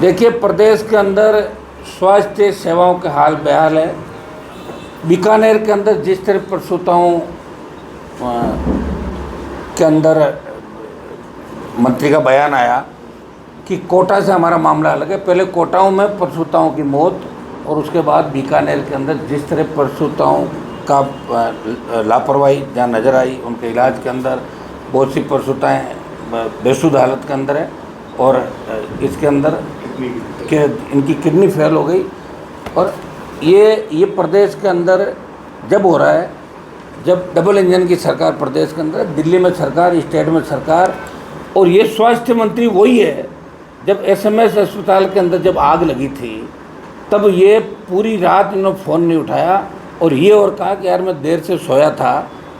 देखिए, प्रदेश के अंदर स्वास्थ्य सेवाओं के हाल बेहाल है। बीकानेर के अंदर जिस तरह प्रसूताओं के अंदर मंत्री का बयान आया कि कोटा से हमारा मामला अलग है, पहले कोटाओं में प्रसूताओं की मौत और उसके बाद बीकानेर के अंदर जिस तरह प्रसूताओं का लापरवाही जहाँ नज़र आई, उनके इलाज के अंदर बहुत सी प्रसूताएँ बेसुध हालत के अंदर है और इसके अंदर कि इनकी किडनी फेल हो गई। और ये प्रदेश के अंदर जब हो रहा है, जब डबल इंजन की सरकार प्रदेश के अंदर, दिल्ली में सरकार, स्टेट में सरकार, और ये स्वास्थ्य मंत्री वही है। जब एसएमएस अस्पताल के अंदर जब आग लगी थी तब ये पूरी रात इन्होंने फ़ोन नहीं उठाया और ये और कहा कि यार मैं देर से सोया था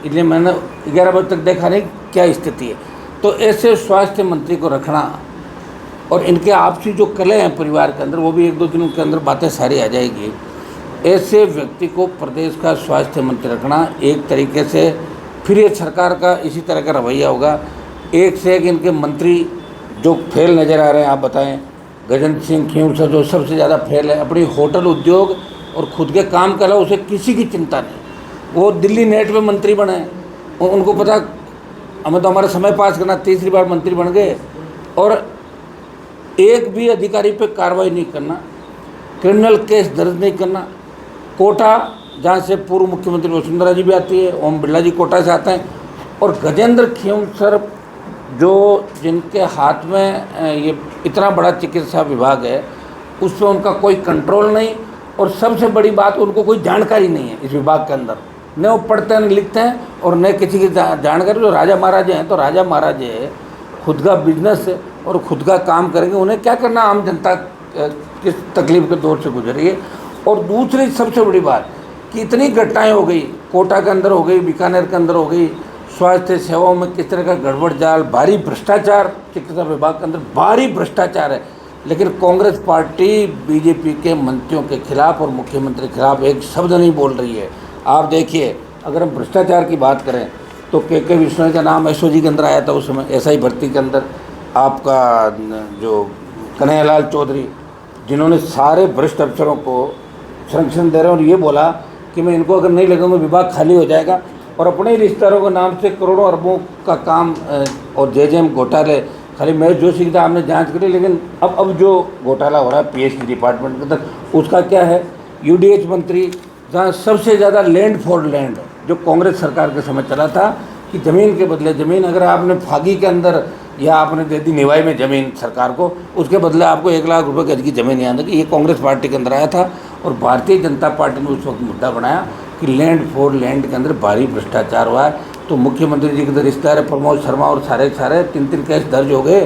इसलिए मैंने 11 बजे तक देखा नहीं क्या स्थिति है। तो ऐसे स्वास्थ्य मंत्री को रखना और इनके आपसी जो कलह हैं परिवार के अंदर, वो भी 1-2 दिनों के अंदर बातें सारी आ जाएगी। ऐसे व्यक्ति को प्रदेश का स्वास्थ्य मंत्री रखना एक तरीके से, फिर ये सरकार का इसी तरह का रवैया होगा। एक से एक इनके मंत्री जो फेल नज़र आ रहे हैं, आप बताएं। गजेंद्र सिंह खींवसर जो सबसे ज़्यादा फेल है, अपनी होटल उद्योग और खुद के काम का उसे किसी की चिंता नहीं। वो दिल्ली नेट में मंत्री बने, उनको पता हमें तो हमारा समय पास करना, तीसरी बार मंत्री बन गए और एक भी अधिकारी पे कार्रवाई नहीं करना, क्रिमिनल केस दर्ज नहीं करना। कोटा जहाँ से पूर्व मुख्यमंत्री वसुंधरा जी भी आती है, ओम बिरला जी कोटा से आते हैं, और गजेंद्र खींवसर जो जिनके हाथ में ये इतना बड़ा चिकित्सा विभाग है, उस पर उनका कोई कंट्रोल नहीं और सबसे बड़ी बात उनको कोई जानकारी नहीं है इस विभाग के अंदर। न वो पढ़ते हैं, न लिखते हैं और न किसी की जानकारी। जो राजा महाराजे हैं तो राजा महाराजे खुद का बिजनेस और खुद का काम करेंगे, उन्हें क्या करना आम जनता किस तकलीफ के दौर से गुजर रही है। और दूसरी सबसे बड़ी बात कि इतनी घटनाएं हो गई, कोटा के अंदर हो गई, बीकानेर के अंदर हो गई, स्वास्थ्य सेवाओं में किस तरह का गड़बड़ जाल, भारी भ्रष्टाचार, चिकित्सा विभाग के अंदर भारी भ्रष्टाचार है। लेकिन कांग्रेस पार्टी बीजेपी के मंत्रियों के खिलाफ और मुख्यमंत्री के खिलाफ एक शब्द नहीं बोल रही है। आप देखिए, अगर हम भ्रष्टाचार की बात करें तो के विश्वनाथ का नाम एसओजी के अंदर आया था उस समय, एसआई भर्ती के अंदर। आपका जो कन्हैयालाल चौधरी, जिन्होंने सारे भ्रष्ट अफसरों को संरक्षण दे रहे हैं और ये बोला कि मैं इनको अगर नहीं लगूंगा विभाग खाली हो जाएगा, और अपने ही रिश्तेदारों के नाम से करोड़ों अरबों का काम और जेजेएम घोटाले, खाली महेश जोशी की आपने जांच करी, लेकिन अब जो घोटाला हो रहा है पीएचडी डिपार्टमेंट के अंदर, उसका क्या है। यूडीएच मंत्री, जहाँ सबसे ज़्यादा लैंड फॉर लैंड जो कांग्रेस सरकार के समय चला था कि ज़मीन के बदले ज़मीन, अगर आपने फागी के अंदर या आपने दे दी निवाई में ज़मीन सरकार को, उसके बदले आपको 1 लाख रुपए गज की ज़मीन यहाँ कि ये कांग्रेस पार्टी के अंदर आया था। और भारतीय जनता पार्टी ने उस वक्त मुद्दा बनाया कि लैंड फॉर लैंड के अंदर भारी भ्रष्टाचार हुआ है। तो मुख्यमंत्री जी के रिश्तेदार है प्रमोद शर्मा और सारे 3 केस दर्ज हो गए।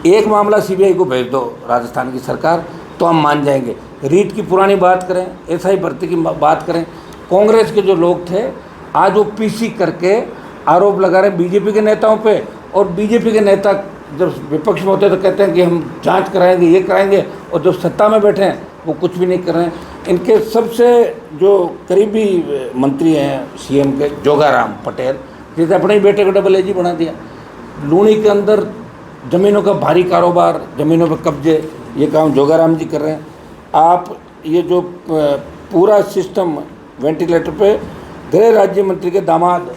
एक मामला सीबीआई को भेज दो राजस्थान की सरकार तो हम मान जाएंगे। रीट की पुरानी बात करें, एसआई भर्ती की बात करें, कांग्रेस के जो लोग थे आज वो पीसी करके आरोप लगा रहे हैं बीजेपी के नेताओं पे। और बीजेपी के नेता जब विपक्ष में होते हैं तो कहते हैं कि हम जांच कराएंगे, ये कराएंगे, और जब सत्ता में बैठे हैं वो कुछ भी नहीं कर रहे हैं। इनके सबसे जो करीबी मंत्री हैं सीएम के, जोगाराम पटेल, जिसे अपने ही बेटे को डबल एजी बना दिया। लूणी के अंदर ज़मीनों का भारी कारोबार, ज़मीनों पर कब्जे, ये काम जोगाराम जी कर रहे हैं। आप ये जो पूरा सिस्टम वेंटिलेटर पे, गृह राज्य मंत्री के दामाद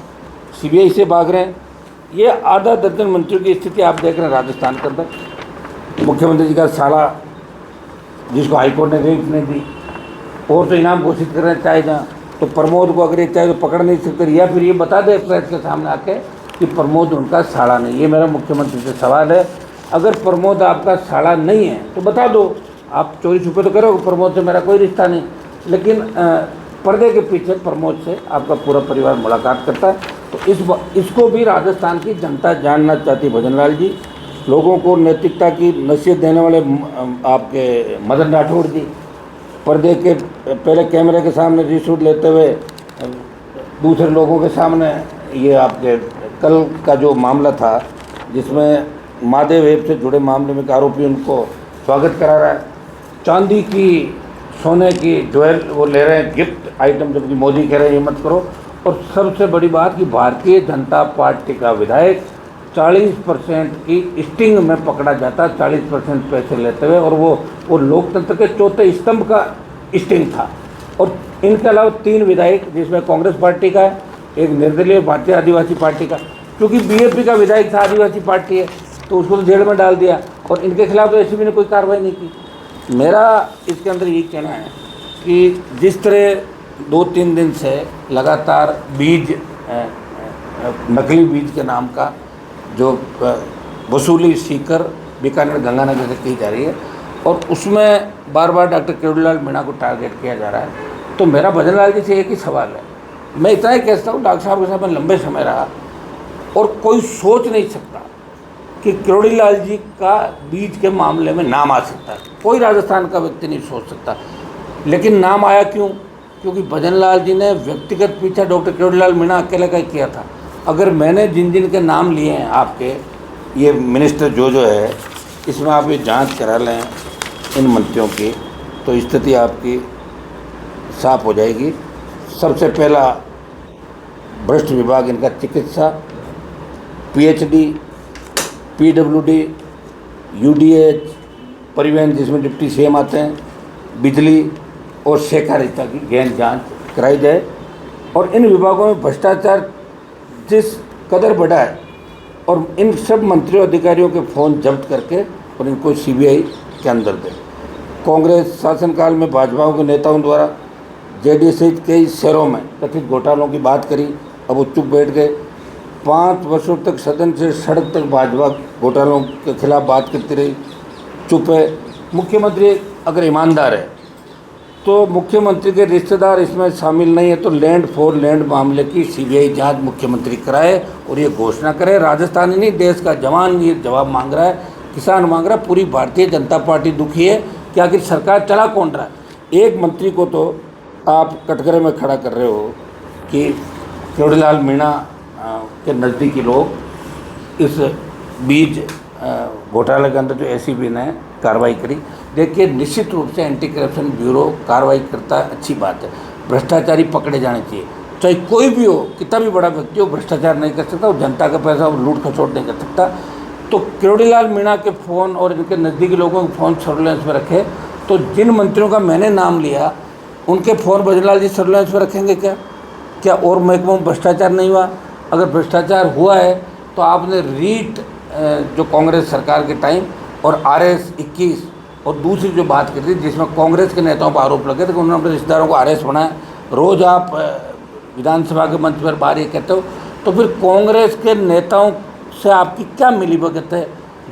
सीबीआई से भाग रहे हैं। ये आधा दर्जन मंत्रियों की स्थिति आप देख रहे हैं राजस्थान के अंदर। मुख्यमंत्री जी का साला, जिसको हाईकोर्ट ने रेट नहीं दी, और तो इनाम घोषित कर रहे हैं चाहे जहाँ, तो प्रमोद को अगर ये चाहे तो पकड़ नहीं सकते, या फिर ये बता दे प्रेस के सामने आके कि प्रमोद उनका साला नहीं। ये मेरा मुख्यमंत्री से सवाल है, अगर प्रमोद आपका साला नहीं है तो बता दो। आप चोरी छुपे तो करो, प्रमोद से मेरा कोई रिश्ता नहीं, लेकिन पर्दे के पीछे प्रमोद से आपका पूरा परिवार मुलाकात करता है। तो इसको भी राजस्थान की जनता जानना चाहती है। भजनलाल जी, लोगों को नैतिकता की नसीहत देने वाले आपके मदन राठौड़ जी, पर्दे के पहले कैमरे के सामने रिशूट लेते हुए दूसरे लोगों के सामने, ये आपके कल का जो मामला था जिसमें महादेव वेब से जुड़े मामले में एक आरोपी उनको स्वागत करा रहा है, चांदी की, सोने की ज्वेल वो ले रहे हैं गिफ्ट आइटम, जबकि मोदी कह रहे हैं ये मत करो। और सबसे बड़ी बात कि भारतीय जनता पार्टी का विधायक 40% की स्टिंग में पकड़ा जाता, 40% पैसे लेते हुए, और वो लोकतंत्र के चौथे स्तंभ का स्टिंग था। और इनके अलावा 3 विधायक, जिसमें कांग्रेस पार्टी का है, एक निर्दलीय भारतीय आदिवासी पार्टी का, क्योंकि बीएपी का विधायक था, आदिवासी पार्टी है, तो उसको तो जेल में डाल दिया, और इनके खिलाफ तो एसीबी ने कोई कार्रवाई नहीं की। मेरा इसके अंदर यही कहना है कि जिस तरह 2-3 दिन से लगातार बीज, नकली बीज के नाम का जो वसूली सीकर बीकानेर गंगानगर से की जा रही है, और उसमें बार बार डॉक्टर किरोड़ीलाल मीणा को टारगेट किया जा रहा है, तो मेरा भजन लाल जी से एक ही सवाल है। मैं इतना ही कहता हूँ, डॉक्टर साहब के साथ मैं लंबे समय रहा, और कोई सोच नहीं सकता कि किरोड़ीलाल जी का बीज के मामले में नाम आ सकता है। कोई राजस्थान का व्यक्ति नहीं सोच सकता, लेकिन नाम आया क्यों? क्योंकि भजन लाल जी ने व्यक्तिगत पीछा डॉक्टर किरोड़ीलाल मीणा अकेले का ही किया था। अगर मैंने जिन के नाम लिए हैं आपके, ये मिनिस्टर जो है, इसमें आप ये जांच करा लें इन मंत्रियों की, तो स्थिति आपकी साफ हो जाएगी। सबसे पहला भ्रष्ट विभाग इनका चिकित्सा, पीएचडी, पीडब्ल्यूडी, यूडीएच, परिवहन जिसमें डिप्टी सीएम आते हैं, बिजली और सहकारिता की गहन जांच कराई जाए। और इन विभागों में भ्रष्टाचार जिस कदर बढ़ा है, और इन सब मंत्रियों अधिकारियों के फ़ोन जब्त करके और इनको सीबीआई के अंदर दे। कांग्रेस शासनकाल में भाजपा के नेताओं द्वारा जेडीएस सहित कई शहरों में कथित घोटालों की बात करी, अब वो चुप बैठ गए। 5 वर्षों तक सदन से सड़क तक भाजपा घोटालों के खिलाफ बात करती रही, चुप है। मुख्यमंत्री अगर ईमानदार है तो मुख्यमंत्री के रिश्तेदार इसमें शामिल नहीं है, तो लैंड फॉर लैंड मामले की सीबीआई जांच मुख्यमंत्री कराए और ये घोषणा करे। राजस्थान ही नहीं, देश का जवान ये जवाब मांग रहा है, किसान मांग रहा है, पूरी भारतीय जनता पार्टी दुखी है कि आखिर सरकार चला कौन रहा है। एक मंत्री को तो आप कटघरे में खड़ा कर रहे हो कि किरोड़ीलाल मीणा के नज़दीकी लोग इस बीज घोटाले के अंदर जो एसीबी ने कार्रवाई करी। देखिए, निश्चित रूप से एंटी करप्शन ब्यूरो कार्रवाई करता है, अच्छी बात है। भ्रष्टाचारी पकड़े जाने चाहिए, चाहे कोई भी हो, कितना भी बड़ा व्यक्ति हो, भ्रष्टाचार नहीं कर सकता, वो जनता का पैसा लूट खसोट नहीं कर सकता। तो किरोड़ीलाल मीणा के फ़ोन और इनके नज़दीकी लोगों के फ़ोन सर्विलेंस में रखे, तो जिन मंत्रियों का मैंने नाम लिया उनके फ़ोन भजनलाल जी सर्विलेंस में रखेंगे क्या? क्या और महकमों में भ्रष्टाचार नहीं हुआ? अगर भ्रष्टाचार हुआ है तो आपने रीट जो कांग्रेस सरकार के टाइम और RS-21 और दूसरी जो बात कर थी जिसमें कांग्रेस के नेताओं पर आरोप लगे थे कि उन्होंने अपने रिश्तेदारों को RS बनाया, रोज़ आप विधानसभा के मंच पर बाहर ये कहते हो, तो फिर कांग्रेस के नेताओं से आपकी क्या मिलीभगत है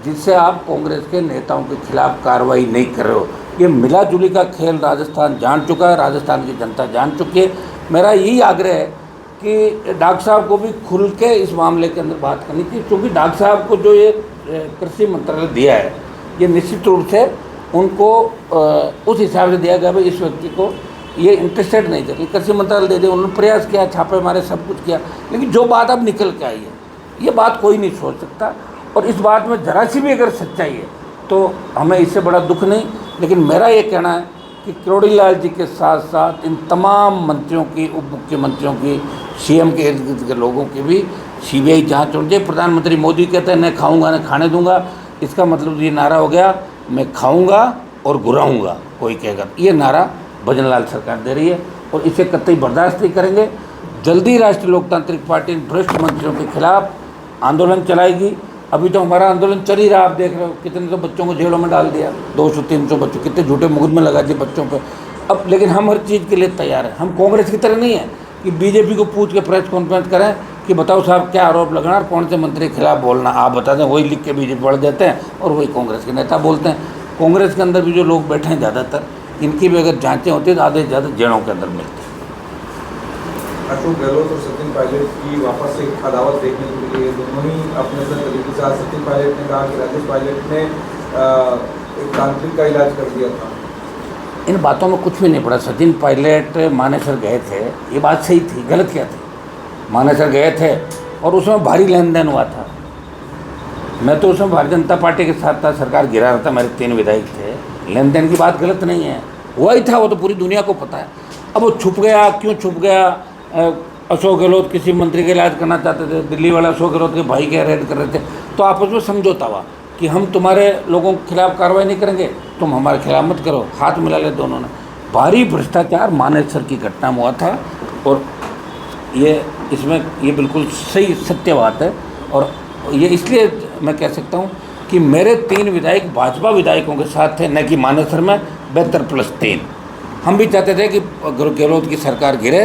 जिससे आप कांग्रेस के नेताओं के खिलाफ कार्रवाई नहीं कर रहे हो? ये मिला जुली का खेल राजस्थान जान चुका है, राजस्थान की जनता जान चुकी है। मेरा यही आग्रह है कि डॉक्टर साहब को भी खुल के इस मामले के अंदर बात करनी चाहिए, क्योंकि डॉक्टर साहब को जो ये कृषि मंत्रालय दिया है, ये निश्चित रूप से उनको उस हिसाब से दिया गया भाई इस व्यक्ति को ये इंटरेस्टेड नहीं थे, कृषि मंत्रालय दे दे। उन्होंने प्रयास किया, छापे मारे, सब कुछ किया, लेकिन जो बात अब निकल के आई है ये बात कोई नहीं सोच सकता। और इस बात में जरा सी भी अगर सच्चाई है तो हमें इससे बड़ा दुख नहीं। लेकिन मेरा ये कहना है कि किरोड़ीलाल जी के साथ साथ इन तमाम मंत्रियों की, उप मुख्यमंत्रियों की, सीएम के इर्द गिर्द के लोगों की भी सीबीआई जांच होनी चाहिए। प्रधानमंत्री मोदी कहते हैं न खाऊंगा न खाने दूंगा, इसका मतलब ये नारा हो गया मैं खाऊंगा और घुराऊंगा कोई कहेगा। ये नारा भजनलाल सरकार दे रही है और इसे कतई बर्दाश्त नहीं करेंगे। जल्दी राष्ट्रीय लोकतांत्रिक पार्टी भ्रष्ट मंत्रियों के खिलाफ आंदोलन चलाएगी। अभी तो हमारा आंदोलन चल ही रहा, आप देख रहे हो कितने तो बच्चों को जेलों में डाल दिया, 200-300 बच्चों, कितने झूठे मुकदमे लगा दिए बच्चों पर। अब लेकिन हम हर चीज़ के लिए तैयार हैं। हम कांग्रेस की तरह नहीं है कि बीजेपी को पूछ के प्रेस कॉन्फ्रेंस करें कि बताओ साहब क्या आरोप लगाना और कौन से मंत्री के खिलाफ बोलना, आप बता दें, वही लिख के बीजेपी बढ़ देते हैं और वही कांग्रेस के नेता बोलते हैं। कांग्रेस के अंदर भी जो लोग बैठे हैं ज़्यादातर, इनकी भी अगर जाँचें होती हैं तो आधे से ज़्यादा जेलों के अंदर मिलते हैं। अशोक गहलोत और सचिन पायलट की वापस से अदावत देखने को मिली है। दोनों ही अपने तरीके से, सचिन पायलट ने कहा कि राजेश पायलट ने एक तांत्रिक का इलाज कर दिया था। इन बातों में कुछ भी नहीं पड़ा। सचिन पायलट मानेसर गए थे, ये बात सही थी, गलत क्या थी? मानेसर गए थे और उसमें भारी लेन देन हुआ था। मैं तो उसमें भारतीय जनता पार्टी के साथ था, सरकार गिरा रहा था, मेरे 3 विधायक थे। लेन देन की बात गलत नहीं है, हुआ ही था, वो तो पूरी दुनिया को पता है। अब वो छुप गया, क्यों छुप गया, अशोक गहलोत किसी मंत्री का इलाज करना चाहते थे, दिल्ली वाले अशोक गहलोत के भाई के रेड कर रहे थे, तो आपस में समझौता हुआ कि हम तुम्हारे लोगों के खिलाफ कार्रवाई नहीं करेंगे, तुम हमारे खिलाफ मत करो, हाथ मिला ले दोनों ने। भारी भ्रष्टाचार मानेसर की घटना में हुआ था, और ये इसमें ये बिल्कुल सही सत्य बात है। और ये इसलिए मैं कह सकता हूँ कि मेरे 3 विधायक भाजपा विधायकों के साथ थे, न कि मानेसर में 72+3। हम भी चाहते थे कि गहलोत की सरकार गिरे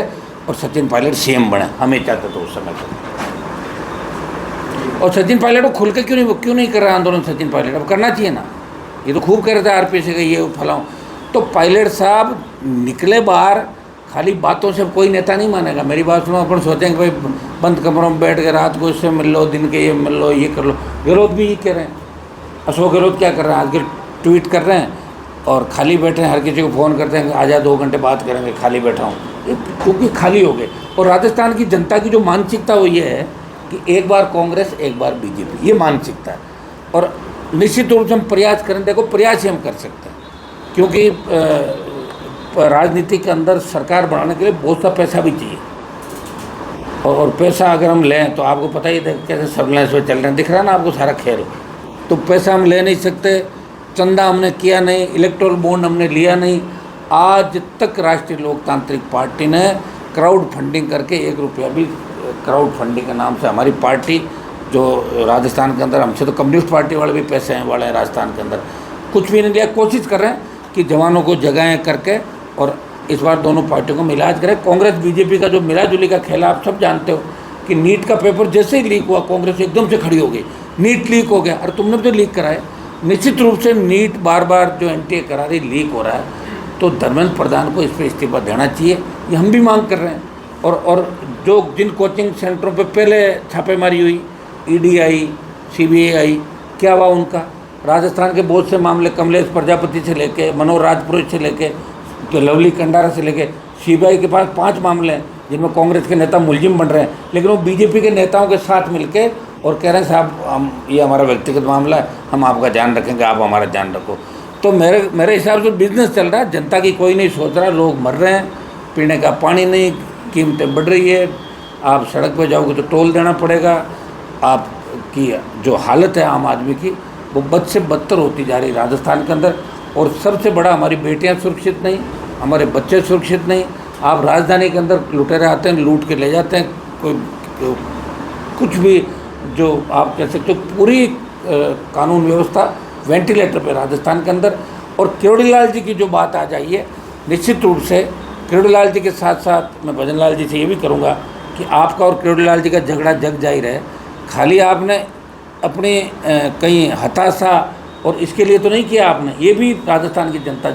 और सचिन पायलट सीएम बने, हम ही चाहते थे उस समय पर। और सचिन पायलट को खुल के क्यों नहीं कर रहा आंदोलन सचिन पायलट? अब करना चाहिए ना, ये तो खूब कह रहे थे आरपीसी का ये फलाऊं। तो पायलट साहब निकले बाहर, खाली बातों से कोई नेता नहीं मानेगा। मेरी बात सुनो, अपन सोचेंगे भाई बंद कमरों में बैठ के रात को इससे मिल लो, दिन के ये मिल लो, ये कर लो। गहलोत भी ये कह रहे हैं। अशोक गहलोत क्या कर रहे हैं आजकल? ट्वीट कर रहे हैं और खाली बैठे हैं, हर किसी को फ़ोन करते हैं, आजा 2 घंटे बात करेंगे, खाली बैठा हूँ, क्योंकि खाली हो गए। और राजस्थान की जनता की जो मानसिकता वो ये है कि एक बार कांग्रेस एक बार बीजेपी, ये मानसिकता है। और निश्चित रूप से हम प्रयास करें, देखो प्रयास ही हम कर सकते हैं, क्योंकि राजनीति के अंदर सरकार बनाने के लिए बहुत सा पैसा भी चाहिए। और पैसा अगर हम लें तो आपको पता ही है कैसे सर्विलेंस में चल रहे हैं, दिख रहा है ना आपको सारा खेल। तो पैसा हम ले नहीं सकते, चंदा हमने किया नहीं, इलेक्टोरल बॉन्ड हमने लिया नहीं। आज तक राष्ट्रीय लोकतांत्रिक पार्टी ने क्राउड फंडिंग करके 1 रुपया भी, क्राउड फंडिंग के नाम से हमारी पार्टी जो राजस्थान के अंदर, हमसे तो कम्युनिस्ट पार्टी वाले भी पैसे हैं वाले हैं राजस्थान के अंदर, कुछ भी नहीं लिया। कोशिश कर रहे हैं कि जवानों को जगाएं करके, और इस बार दोनों पार्टियों को मिलाज करें। कांग्रेस बीजेपी का जो मिलाजुली का खेल आप सब जानते हो कि नीट का पेपर जैसे ही लीक हुआ कांग्रेस एकदम से खड़ी हो गई, नीट लीक हो गया। अरे तुमने भी तो लीक कराया। निश्चित रूप से नीट बार बार जो एनटीए करा रही लीक हो रहा है, तो धर्मेंद्र प्रधान को इस पर इस्तीफा देना चाहिए, ये हम भी मांग कर रहे हैं। और जो जिन कोचिंग सेंटरों पे पहले छापेमारी हुई, ईडी आई, सीबीआई आई, क्या हुआ उनका? राजस्थान के बहुत से मामले, कमलेश प्रजापति से लेके, मनोज राजपुरोहित से लेके, तो लवली कंडारा से लेके, सीबीआई के पास 5 मामले हैं जिनमें कांग्रेस के नेता मुलजिम बन रहे हैं, लेकिन वो बीजेपी के नेताओं के साथ मिलके और कह रहे हैं साहब हम, ये हमारा व्यक्तिगत मामला है, हम आपका ध्यान रखेंगे, आप हमारा ध्यान रखो। तो मेरे हिसाब से बिजनेस चल रहा है, जनता की कोई नहीं सोच रहा, लोग मर रहे हैं, पीने का पानी नहीं, कीमतें बढ़ रही है, आप सड़क पर जाओगे तो टोल देना पड़ेगा, आपकी जो हालत है आम आदमी की वो बद से बदतर होती जा रही है राजस्थान के अंदर। और सबसे बड़ा, हमारी बेटियां सुरक्षित नहीं, हमारे बच्चे सुरक्षित नहीं। आप राजधानी के अंदर लुटेरे आते हैं, लूट के ले जाते हैं, कोई कुछ भी, जो आप कह सकते हो पूरी कानून व्यवस्था वेंटिलेटर पे राजस्थान के अंदर। और किरोड़ीलाल जी की जो बात आ जाइए, निश्चित रूप से किरोड़ीलाल जी के साथ साथ मैं भजन लाल जी से ये भी करूँगा कि आपका और किरोड़ीलाल जी का झगड़ा जग जाहिर है। खाली आपने अपनी कहीं हताशा और इसके लिए तो नहीं किया आपने, ये भी राजस्थान की जनता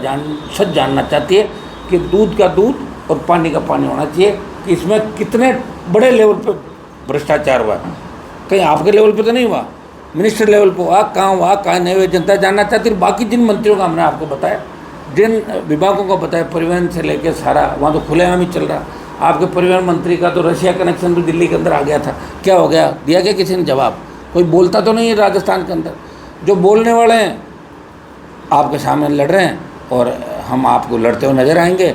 सच जानना चाहती है कि दूध का दूध और पानी का पानी होना चाहिए, कि इसमें कितने बड़े लेवल पे भ्रष्टाचार हुआ है। कहीं आपके लेवल पे तो नहीं हुआ, मिनिस्टर लेवल पे हुआ, कहाँ नहीं हुआ, जनता जानना चाहती है। बाकी जिन मंत्रियों का हमने आपको बताया, जिन विभागों को बताया, परिवहन से लेकर सारा, वहाँ तो खुलेआम ही चल रहा। आपके परिवहन मंत्री का तो रशिया कनेक्शन भी दिल्ली के अंदर आ गया था, क्या हो गया? दिया गया किसी ने जवाब? कोई बोलता तो नहीं है राजस्थान के अंदर। जो बोलने वाले हैं आपके सामने लड़ रहे हैं, और हम आपको लड़ते हुए नजर आएंगे।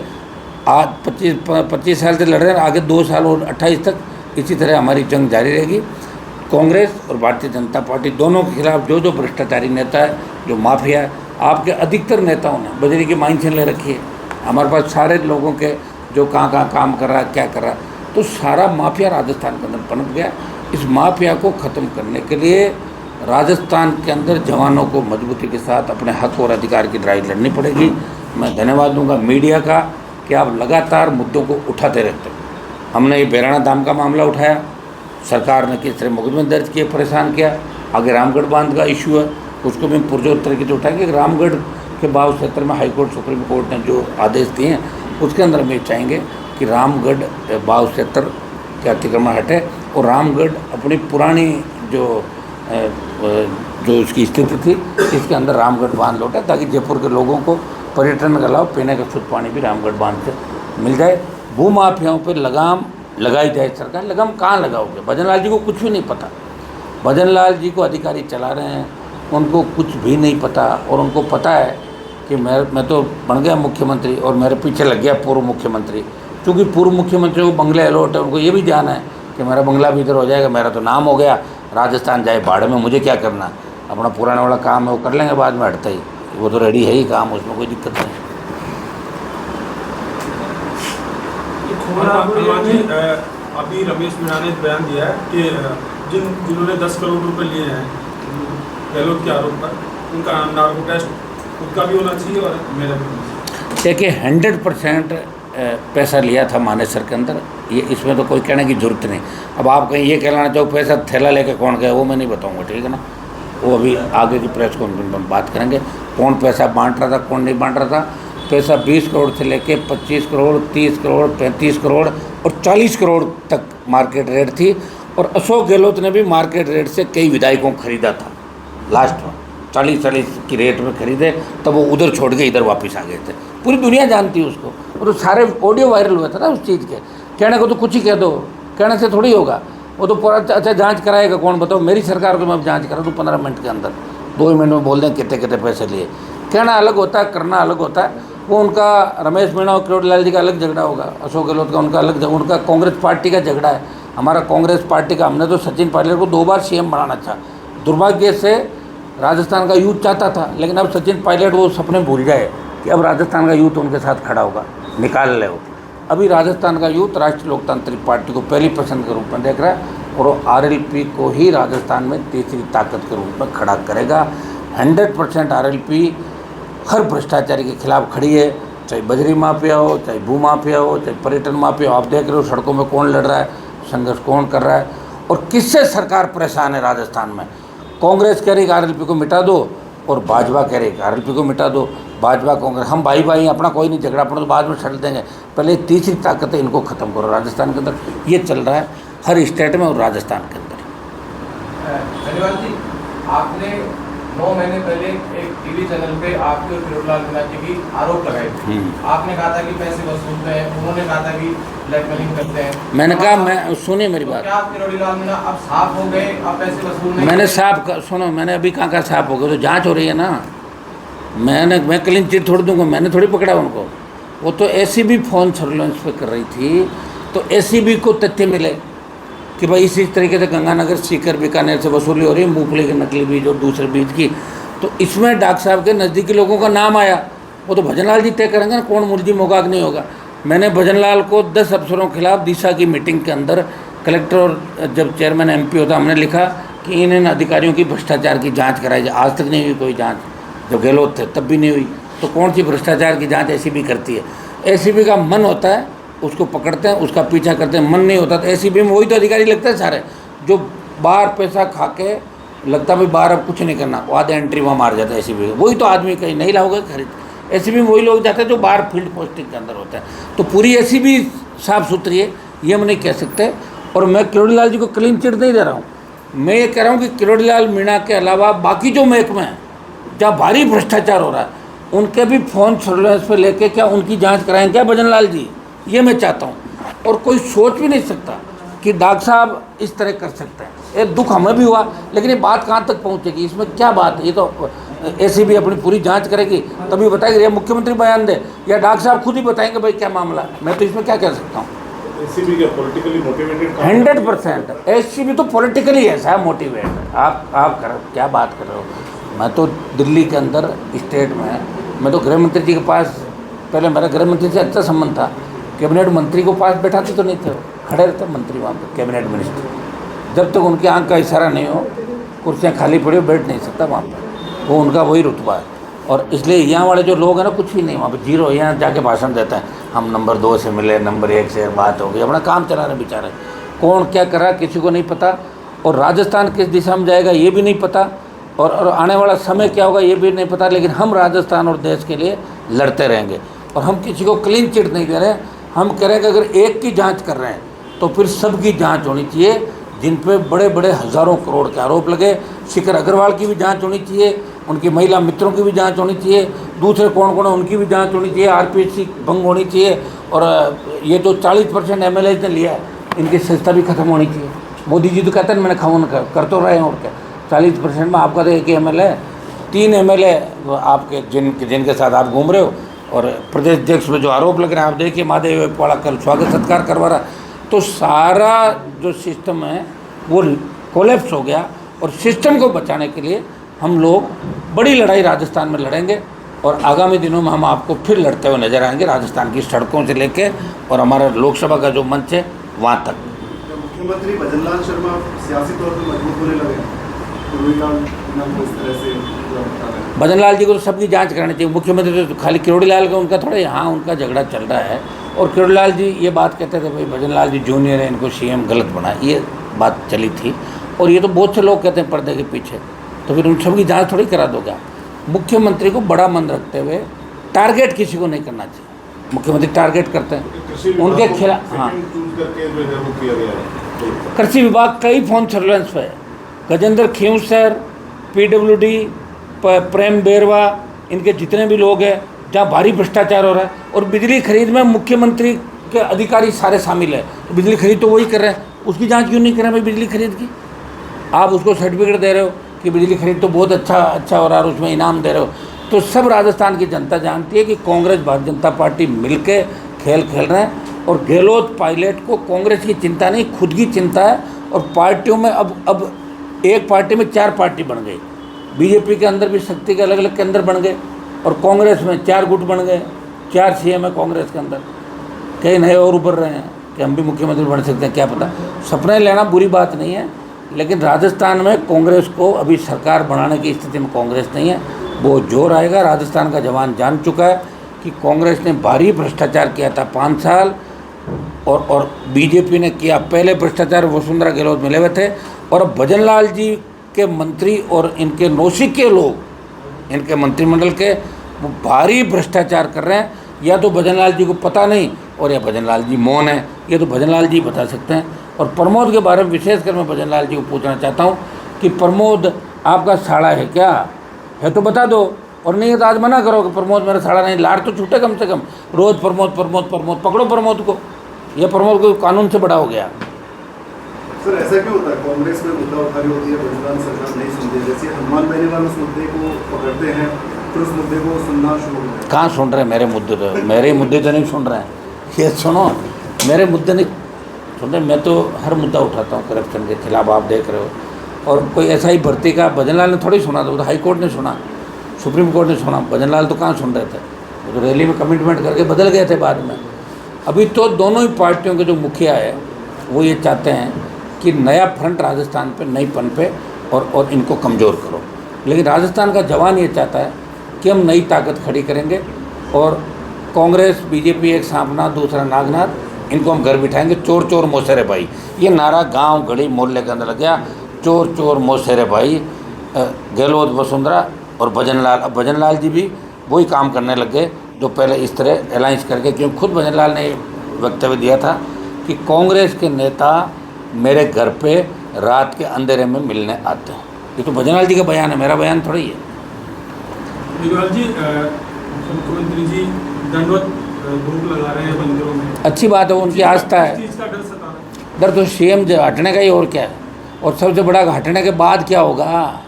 आज 25 साल से लड़ रहे हैं, आगे 2 साल और 28 तक इसी तरह हमारी जंग जारी रहेगी। कांग्रेस और भारतीय जनता पार्टी दोनों के खिलाफ जो भ्रष्टाचारी नेता है, जो माफिया है, आपके अधिकतर नेताओं ने बजरी की माइंड ले रखी है। हमारे पास सारे लोगों के जो कहाँ काम कर रहा है, क्या कर रहा है, तो सारा माफिया राजस्थान के अंदर पनप गया। इस माफिया को ख़त्म करने के लिए राजस्थान के अंदर जवानों को मजबूती के साथ अपने हक और अधिकार की लड़ाई लड़नी पड़ेगी। मैं धन्यवाद दूंगा मीडिया का कि आप लगातार मुद्दों को उठाते रहते हैं। हमने ये बेराना दाम का मामला उठाया, सरकार ने किस तरह मुकदमे दर्ज किए, परेशान किया। आगे रामगढ़ बांध का इशू है, उसको भी पुरजोर तरीके से उठाएंगे। रामगढ़ के बाव क्षेत्र में हाईकोर्ट सुप्रीम कोर्ट ने जो आदेश दिए हैं, उसके अंदर हम ये चाहेंगे कि रामगढ़ बाव क्षेत्र के अतिक्रमण हटे और रामगढ़ अपनी पुरानी जो उसकी स्थिति थी, इसके अंदर रामगढ़ बांध लौटा, ताकि जयपुर के लोगों को पर्यटन का लाभ, पीने का शुद्ध पानी भी रामगढ़ बांध से मिल जाए। भू माफियाओं पर लगाम लगाई जाए सरकार। लगाम कहाँ लगाओगे? भजन लाल जी को कुछ भी नहीं पता। भजन लाल जी को अधिकारी चला रहे हैं, उनको कुछ भी नहीं पता। और उनको पता है कि मैं तो बन गया मुख्यमंत्री और मेरे पीछे लग गया पूर्व मुख्यमंत्री, क्योंकि पूर्व मुख्यमंत्री को बंगले अलॉट है, उनको ये भी ध्यान है कि मेरा बंगला भी इधर हो जाएगा, मेरा तो नाम हो गया, राजस्थान जाए भाड़ में, मुझे क्या करना, अपना पुराना वाला काम है वो कर लेंगे बाद में हटते ही, वो तो रेडी है ही काम, उसमें कोई दिक्कत नहीं। हनुमान जी, अभी रमेश मीणा ने बयान दिया है कि जिन्होंने 10 करोड़ रुपए लिए हैं गहलोत के आरोप पर, उनका नार्को टेस्ट उनका भी होना चाहिए और मेरा भी होना चाहिए। देखिए 100% पैसा लिया था मानेसर के अंदर, ये इसमें तो कोई कहने की जरूरत नहीं। अब आप कहीं ये कहना चाहो पैसा थैला लेके कौन गया, वो मैं नहीं बताऊंगा, ठीक है ना, वो अभी आगे की प्रेस कॉन्फ्रेंस में बात करेंगे कौन पैसा बांट रहा था कौन नहीं बांट रहा था। पैसा 20 करोड़ से लेके 25 करोड़, 30 करोड़, 35 करोड़ और 40 करोड़ तक मार्केट रेट थी, और अशोक गहलोत ने भी मार्केट रेट से कई विधायकों को खरीदा था, लास्ट में 40 की रेट में खरीदे, तब वो उधर छोड़ के इधर वापस आ गए थे। पूरी दुनिया जानती है उसको, और तो सारे ऑडियो वायरल हुए थे ना उस चीज़ के। कहने को तो कुछ ही कह दो, कहने से थोड़ी होगा, वो तो पूरा अच्छा जांच कराएगा कौन, बताओ। मेरी सरकार को मैं जांच करा दूँ 15 मिनट के अंदर, 2 मिनट में बोल दें कितने कितने पैसे लिए। कहना अलग होता है, करना अलग होता है। वो उनका रमेश मीणा और किरोड़ीलाल जी का अलग झगड़ा होगा, अशोक गहलोत का उनका अलग, उनका कांग्रेस पार्टी का झगड़ा है, हमारा कांग्रेस पार्टी का। हमने तो सचिन पायलट को 2 बार सीएम बनाना था, दुर्भाग्य से राजस्थान का यूथ चाहता था, लेकिन अब सचिन पायलट वो सपने भूल जाए कि अब राजस्थान का यूथ उनके साथ खड़ा होगा, निकाल ले वो। अभी राजस्थान का यूथ राष्ट्रीय लोकतांत्रिक पार्टी को पहली पसंद के रूप में देख रहा है, और वो आरएलपी को ही राजस्थान में तीसरी ताकत के रूप में खड़ा करेगा। 100% आरएलपी हर भ्रष्टाचारी के खिलाफ खड़ी है, चाहे बजरी माफिया हो, चाहे भू माफिया हो, चाहे पर्यटन माफिया हो। आप देख रहे हो सड़कों में कौन लड़ रहा है, संघर्ष कौन कर रहा है, और किससे सरकार परेशान है राजस्थान में। कांग्रेस कह रही आरएलपी को मिटा दो, और भाजपा कह रही आरएलपी को मिटा दो। भाजपा कांग्रेस हम भाई भाई, अपना कोई नहीं झगड़ा, अपना तो बाद में छल देंगे, पहले तीसरी ताकत है इनको ख़त्म करो राजस्थान के अंदर। ये चल रहा है हर स्टेट में और राजस्थान के अंदर। धन्यवाद जी। आपने 9 महीने पहले एक टीवी चैनल पे आपके और किरोड़ीलाल मीणा के भी आरोप लगाए थे। आपने कहा था कि पैसे वसूलते हैं, उन्होंने कहा था कि ब्लैकमेलिंग करते हैं। मैंने कहा, मैं सुनिए मेरी बात, क्या किरोड़ीलाल मीणा अब साफ हो गए, अब पैसे वसूल नहीं? मैंने साफ सुनो, मैंने अभी कहाँ साफ हो गया, तो जाँच हो रही है ना। मैं क्लीन चिट छोड़ दूंगा, मैंने थोड़ी पकड़ा उनको। वो तो एसीबी फ़ोन सर्विलेंस पे कर रही थी, तो एसीबी को तथ्य मिले कि भाई इसी तरीके से गंगानगर, सीकर, बीकानेर से वसूली हो रही है मूंगफली के नकली बीज और दूसरे बीज की। तो इसमें डॉक्टर साहब के नज़दीकी लोगों का नाम आया, वो तो भजनलाल जी तय करेंगे ना कौन मुलजिम होगा कि नहीं होगा। मैंने भजनलाल को 10 अफसरों के खिलाफ दिशा की मीटिंग के अंदर, कलेक्टर और जब चेयरमैन एमपी होता, हमने लिखा कि इन अधिकारियों की भ्रष्टाचार की जाँच कराई जाए। आज तक नहीं हुई कोई जाँच, जब गहलोत थे तब भी नहीं हुई, तो कौन सी भ्रष्टाचार की जाँच एसीबी करती है। एसीबी का मन होता है उसको पकड़ते हैं, उसका पीछा करते हैं, मन नहीं होता तो एसीबी में वही तो अधिकारी लगते हैं सारे, जो बाहर पैसा खा के लगता भाई बाहर अब कुछ नहीं करना, वो आधे एंट्री वहाँ मार जाता है एसीबी। वही तो आदमी कहीं नहीं लाओगे खरीद, एसीबी में वही लोग जाते हैं जो बाहर फील्ड पोस्टिंग के अंदर होते हैं। तो पूरी एसीबी साफ सुथरी है ये हम नहीं कह सकते। और मैं किरोड़ीलाल जी को क्लीन चिट नहीं दे रहा हूँ, मैं ये कह रहा हूँ कि किरोड़ीलाल मीणा के अलावा बाकी जो महकमे हैं जहाँ भारी भ्रष्टाचार हो रहा है, उनके भी फ़ोन सर्विलेंस पे लेके क्या उनकी जांच कराएं क्या भजनलाल जी, ये मैं चाहता हूँ। और कोई सोच भी नहीं सकता कि डॉक्टर साहब इस तरह कर सकते हैं। ये दुख हमें भी हुआ, लेकिन ये बात कहाँ तक पहुँचेगी, इसमें क्या बात है, ये तो एसीबी अपनी पूरी जांच करेगी तभी बताएगी, या मुख्यमंत्री बयान दे या डॉक्टर साहब खुद ही बताएंगे भाई क्या मामला है। मैं तो इसमें क्या कह सकता हूँ। एसीबी का पॉलिटिकली मोटिवेटेड 100% एसीबी तो पॉलिटिकली है साहब मोटिवेट। आप कर क्या बात कर रहे हो। मैं तो दिल्ली के अंदर स्टेट में, मैं तो गृह मंत्री जी के पास, पहले मेरा गृह मंत्री से अच्छा संबंध था, कैबिनेट मंत्री को पास बैठाते तो नहीं थे, खड़े रहते मंत्री वहाँ पर, कैबिनेट मिनिस्टर। जब तक उनकी आंख का इशारा नहीं हो, कुर्सियाँ खाली पड़ी हो, बैठ नहीं सकता वहाँ पर, वो उनका वही रुतबा है। और इसलिए यहाँ वाले जो लोग हैं ना, कुछ भी नहीं वहाँ पर, जीरो। यहाँ जाके भाषण देता है, हम नंबर 2 से मिले, नंबर 1 से बात हो गई, अपना काम चला रहे बेचारे। कौन क्या कर रहा है किसी को नहीं पता, और राजस्थान किस दिशा में जाएगा ये भी नहीं पता, और आने वाला समय क्या होगा ये भी नहीं पता। लेकिन हम राजस्थान और देश के लिए लड़ते रहेंगे, और हम किसी को क्लीन चिट नहीं दे रहे। हम कह रहे हैं कि अगर एक की जांच कर रहे हैं तो फिर सबकी जांच होनी चाहिए, जिन पे बड़े बड़े हज़ारों करोड़ के आरोप लगे। शिखर अग्रवाल की भी जांच होनी चाहिए, उनकी महिला मित्रों की भी जांच होनी चाहिए, दूसरे कौन कौन है उनकी भी जांच होनी चाहिए, आरपीसी भंग होनी चाहिए। और ये जो 40% MLA ने लिया है, इनकी संस्था भी खत्म होनी चाहिए। मोदी जी तो कहते हैं मैंने खाऊन कर तो रहे हैं, और क्या 40% में आपका तो एक MLA, 3 MLA आपके जिनके साथ आप घूम रहे हो, और प्रदेश अध्यक्ष में जो आरोप लग रहे हैं, आप देखिए महादेव वाला कल स्वागत सत्कार करवा रहा, तो सारा जो सिस्टम है वो कोलैप्स हो गया। और सिस्टम को बचाने के लिए हम लोग बड़ी लड़ाई राजस्थान में लड़ेंगे और आगामी दिनों में हम आपको फिर लड़ते हुए नजर आएंगे, राजस्थान की सड़कों से लेके और हमारा लोकसभा का जो मंच है वहाँ तक। मुख्यमंत्री भजनलाल शर्मा सियासी तौर पर मजबूत होने लगे, इस तरह से भजनलाल जी को तो सबकी जांच करानी चाहिए। मुख्यमंत्री तो खाली किरोड़ी लाल का उनका थोड़ा यहाँ उनका झगड़ा चल रहा है, और किरोड़ी लाल जी ये बात कहते थे भाई भजनलाल जी जूनियर है, इनको सीएम गलत बना, ये बात चली थी। और ये तो बहुत से लोग कहते हैं पर्दे के पीछे, तो फिर उन सबकी जांच थोड़ी करा दोगे आप। मुख्यमंत्री को बड़ा मन रखते हुए टारगेट किसी को नहीं करना चाहिए। मुख्यमंत्री टारगेट करते हैं उनके खिलाफ। हाँ, कृषि विभाग कई फोन सर्वेलेंस पे है, गजेंद्र खींवसर, PWD, प्रेम बेरवा, इनके जितने भी लोग हैं जहाँ भारी भ्रष्टाचार हो रहा है। और बिजली खरीद में मुख्यमंत्री के अधिकारी सारे शामिल है, तो बिजली खरीद तो वही कर रहे हैं, उसकी जांच क्यों नहीं कर रहे हैं भाई बिजली खरीद की? आप उसको सर्टिफिकेट दे रहे हो कि बिजली खरीद तो बहुत अच्छा हो रहा है, उसमें इनाम दे रहे हो। तो सब राजस्थान की जनता जानती है कि कांग्रेस भारतीय जनता पार्टी मिलके खेल खेल रहे हैं। और गहलोत पायलट को कांग्रेस की चिंता नहीं, खुद की चिंता है। और पार्टियों में अब एक पार्टी में 4 पार्टी बन गई, बीजेपी के अंदर भी शक्ति के अलग अलग केंद्र बन गए, और कांग्रेस में 4 गुट बन गए, 4 सीएम है कांग्रेस के अंदर। कई नए और उभर रहे हैं कि हम भी मुख्यमंत्री बन सकते हैं, क्या पता। सपने लेना बुरी बात नहीं है, लेकिन राजस्थान में कांग्रेस को अभी सरकार बनाने की स्थिति में कांग्रेस नहीं है। वो जोर आएगा। राजस्थान का जवान जान चुका है कि कांग्रेस ने भारी भ्रष्टाचार किया था 5 साल, और बीजेपी ने किया। पहले भ्रष्टाचार वसुंधरा गहलोत मिले हुए थे, और अब भजनलाल जी के मंत्री और इनके नौसिक के लोग, इनके मंत्रिमंडल के, वो भारी भ्रष्टाचार कर रहे हैं। या तो भजनलाल जी को पता नहीं, और या भजनलाल जी मौन है, ये तो भजनलाल जी बता सकते हैं। और प्रमोद के बारे में विशेषकर मैं भजनलाल जी को पूछना चाहता हूँ कि प्रमोद आपका साड़ा है क्या? है तो बता दो, और नहीं है तो आज मना करो कि प्रमोद मेरा साड़ा नहीं। लाड़ तो छूटे कम से कम, रोज़ प्रमोद प्रमोद प्रमोद, पकड़ो प्रमोद को। यह प्रमोद को कानून से बड़ा हो गया। सर ऐसा क्यों होता है? कांग्रेस में मुद्दा उठारी होती है, भजनलाल सरकार नहीं सुनती, जैसे हनुमान बेनीवाल उस मुद्दे को पकड़ते हैं फिर उस मुद्दे को सुनना शुरू होता है। कहाँ सुन रहे हैं मेरे मुद्दे? तो मेरे मुद्दे तो नहीं सुन रहे हैं, ये सुनो, मेरे मुद्दे नहीं सुन रहे। मैं तो हर मुद्दा उठाता हूँ करप्शन के खिलाफ, आप देख रहे हो। और कोई ऐसा ही भर्ती का भजनलाल ने थोड़ी सुना था, वो तो हाई कोर्ट ने सुना, सुप्रीम कोर्ट ने सुना। भजनलाल तो कहाँ सुन रहे थे, वो तो रैली में कमिटमेंट करके बदल गए थे बाद में। अभी तो दोनों ही पार्टियों के जो मुखिया है वो ये चाहते हैं कि नया फ्रंट राजस्थान पे नहीं पनपे और इनको कमज़ोर करो। लेकिन राजस्थान का जवान ये चाहता है कि हम नई ताकत खड़ी करेंगे, और कांग्रेस बीजेपी एक सांपनाथ दूसरा नागनाथ, इनको हम घर बिठाएंगे। चोर चोर मोसेरे भाई, ये नारा गांव गली मोहल्ले के अंदर लग गया। चोर चोर मोसेरे भाई, गहलोत वसुंधरा और भजनलाल। अब भजनलाल जी भी वही काम करने लग गए जो पहले इस तरह अलायंस करके, क्योंकि खुद भजनलाल ने वक्तव्य दिया था कि कांग्रेस के नेता मेरे घर पे रात के अंधेरे में मिलने आते हैं। ये तो भजनलाल जी का बयान है, मेरा बयान थोड़ी है। मेघवाल जी, मुख्यमंत्री जी दंडवत धूप लगा रहे हैं मंदिरों में, अच्छी बात है, उनकी आस्था है। चीज़ का डर सता रहा है। डर तो सीएम हटने का ही, और क्या है। और सबसे बड़ा हटने के बाद क्या होगा?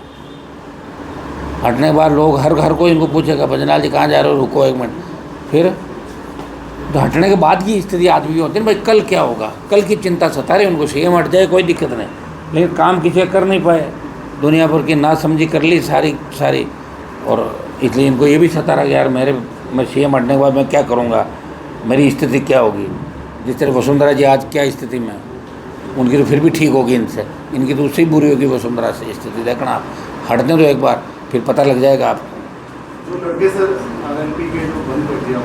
हटने के बाद लोग हर घर को इनको पूछेगा भजनलाल जी कहाँ जा रहे हो, रुको 1 मिनट। फिर तो हटने के बाद की स्थिति आदमी होती है भाई, कल क्या होगा, कल की चिंता सता रही उनको। सीएम हट जाए कोई दिक्कत नहीं, लेकिन काम किसी कर नहीं पाए, दुनिया भर की नासमझी कर ली सारी, और इसलिए इनको ये भी सता रहा कि यार मैं सीएम हटने के बाद मैं क्या करूँगा, मेरी स्थिति क्या होगी। जिस तरह वसुंधरा जी आज क्या स्थिति में, उनकी तो फिर भी ठीक होगी इनसे, इनकी तो उससे ही बुरी होगी वसुंधरा से स्थिति। देखना आप, हटने दो एक बार, फिर पता लग जाएगा आपको। जो लड़के सर आरएलपी के जो बंद कर दिया,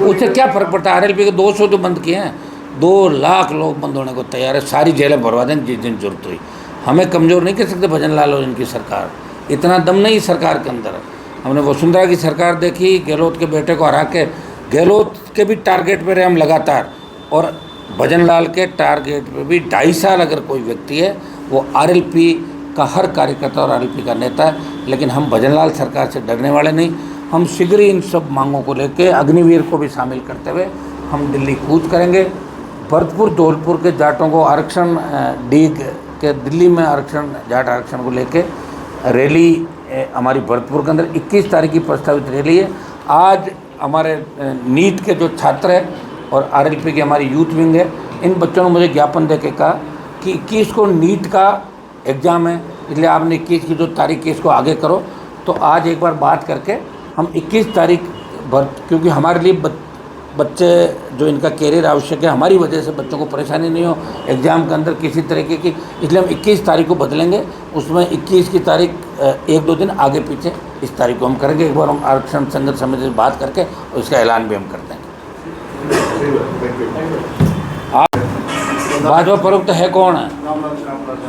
उससे क्या फ़र्क पड़ता है? आरएलपी के 200 तो बंद किए हैं, 2 लाख लोग बंद होने को तैयार है, सारी जेलें भरवा दें जिस दिन जरूरत हुई। हमें कमज़ोर नहीं कर सकते भजनलाल और इनकी सरकार, इतना दम नहीं सरकार के अंदर। हमने वसुंधरा की सरकार देखी, गहलोत के बेटे को हरा के, गहलोत के भी टारगेट पे रहे हम लगातार, और भजनलाल के टारगेट पे भी 2.5 साल अगर कोई व्यक्ति है वो आरएलपी का हर कार्यकर्ता और आरएलपी का नेता है। लेकिन हम भजनलाल सरकार से डरने वाले नहीं, हम शीघ्र ही इन सब मांगों को लेके अग्निवीर को भी शामिल करते हुए हम दिल्ली कूच करेंगे। भरतपुर धौलपुर के जाटों को आरक्षण, डीग के दिल्ली में आरक्षण, जाट आरक्षण को लेके रैली हमारी भरतपुर के अंदर 21 तारीख की प्रस्तावित रैली है। आज हमारे नीट के जो छात्र हैं और RLP की हमारी यूथ विंग है, इन बच्चों ने मुझे ज्ञापन दे के कहा कि 21 को नीट का एग्ज़ाम है, इसलिए आपने 21 की जो तारीख की इसको आगे करो। तो आज एक बार बात करके हम 21 तारीख भर, क्योंकि हमारे लिए बच्चे जो इनका कैरियर आवश्यक है, हमारी वजह से बच्चों को परेशानी नहीं हो एग्ज़ाम के अंदर किसी तरीके की, इसलिए हम 21 तारीख को बदलेंगे। उसमें 21 की तारीख 1-2 दिन आगे पीछे इस तारीख को हम करेंगे। एक बार हम आरक्षण संघर्ष समिति से बात करके और इसका ऐलान भी हम कर देंगे। भाजपा प्रवक्ता है कौन है?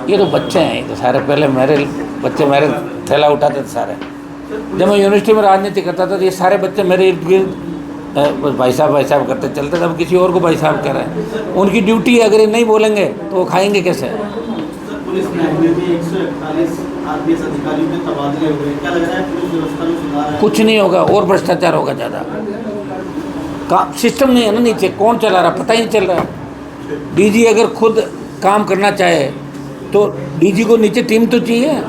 ये तो बच्चे हैं, ये तो सारे पहले मेरे बच्चे मेरे थैला उठाते थे सारे। जब मैं यूनिवर्सिटी में राजनीति करता था तो ये सारे बच्चे मेरे इर्द गिर्द भाई साहब करते चलते थे। अब किसी और को भाई साहब कह रहे हैं, उनकी ड्यूटी है, अगर ये नहीं बोलेंगे तो वो खाएंगे कैसे? पुलिस न्यायालय में 141 RPS अधिकारियों के तबादले हुए, क्या लग रहा है पुलिस व्यवस्था में सुधार है? कुछ नहीं होगा, और भ्रष्टाचार होगा ज़्यादा। काम सिस्टम नहीं है ना, नीचे कौन चला रहा पता ही नहीं चल रहा है। DG अगर खुद काम करना चाहे तो DG को नीचे टीम तो चाहिए,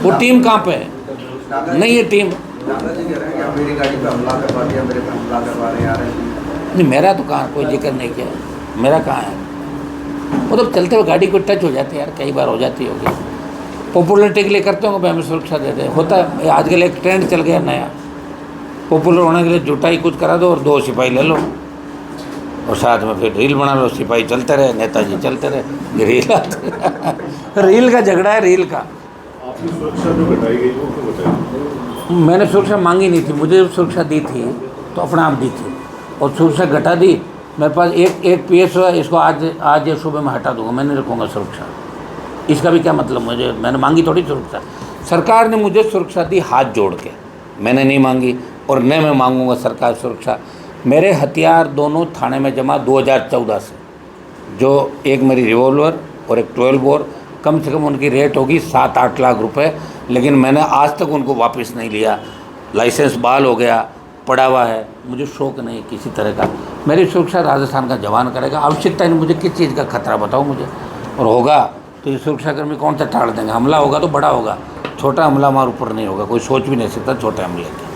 वो टीम कहाँ पे है? नहीं है टीम। मेरी गाड़ी पे हमला करवा दिया, मेरे पे हमला करवा रहे हैं नहीं, मेरा तो कहाँ कोई जिक्र नहीं किया, मेरा कहाँ है? वो तो चलते हुए गाड़ी को टच हो जाती है यार, कई बार हो जाती होगी। पॉपुलरिटी के लिए करते होंगे, हमें सुरक्षा देते हैं। होता है आजकल एक ट्रेंड चल गया नया, पॉपुलर होने के लिए जुटाई कुछ करा दो और 2 सिपाही ले लो और साथ में फिर रील बना लो, सिपाही चलते रहे, नेताजी चलते रहे। रील का झगड़ा है, रील का। आपकी सुरक्षा जो घटाई गई वो क्यों घटाई? मैंने सुरक्षा मांगी नहीं थी, मुझे सुरक्षा दी थी तो अपना आप दी थी, और सुरक्षा घटा दी। मेरे पास एक PS है, इसको आज या सुबह मैं हटा दूंगा, मैं नहीं रखूँगा सुरक्षा। इसका भी क्या मतलब? मैंने मांगी थोड़ी सुरक्षा, सरकार ने मुझे सुरक्षा दी हाथ जोड़ के, मैंने नहीं मांगी और न मैं मांगूंगा सरकार सुरक्षा। मेरे हथियार दोनों थाने में जमा 2014 से, जो एक मेरी रिवॉल्वर और एक 12 बोर, कम से कम उनकी रेट होगी 7-8 लाख रुपए, लेकिन मैंने आज तक उनको वापस नहीं लिया। लाइसेंस बहाल हो गया, पड़ा हुआ है, मुझे शौक नहीं किसी तरह का। मेरी सुरक्षा राजस्थान का जवान करेगा, आवश्यकता नहीं मुझे किस चीज़ का खतरा बताओ मुझे, और होगा तो ये सुरक्षाकर्मी कौन सा टाल देंगे? हमला होगा तो बड़ा होगा, छोटा हमला हमारे ऊपर नहीं होगा, कोई सोच भी नहीं सकता छोटे हमले के।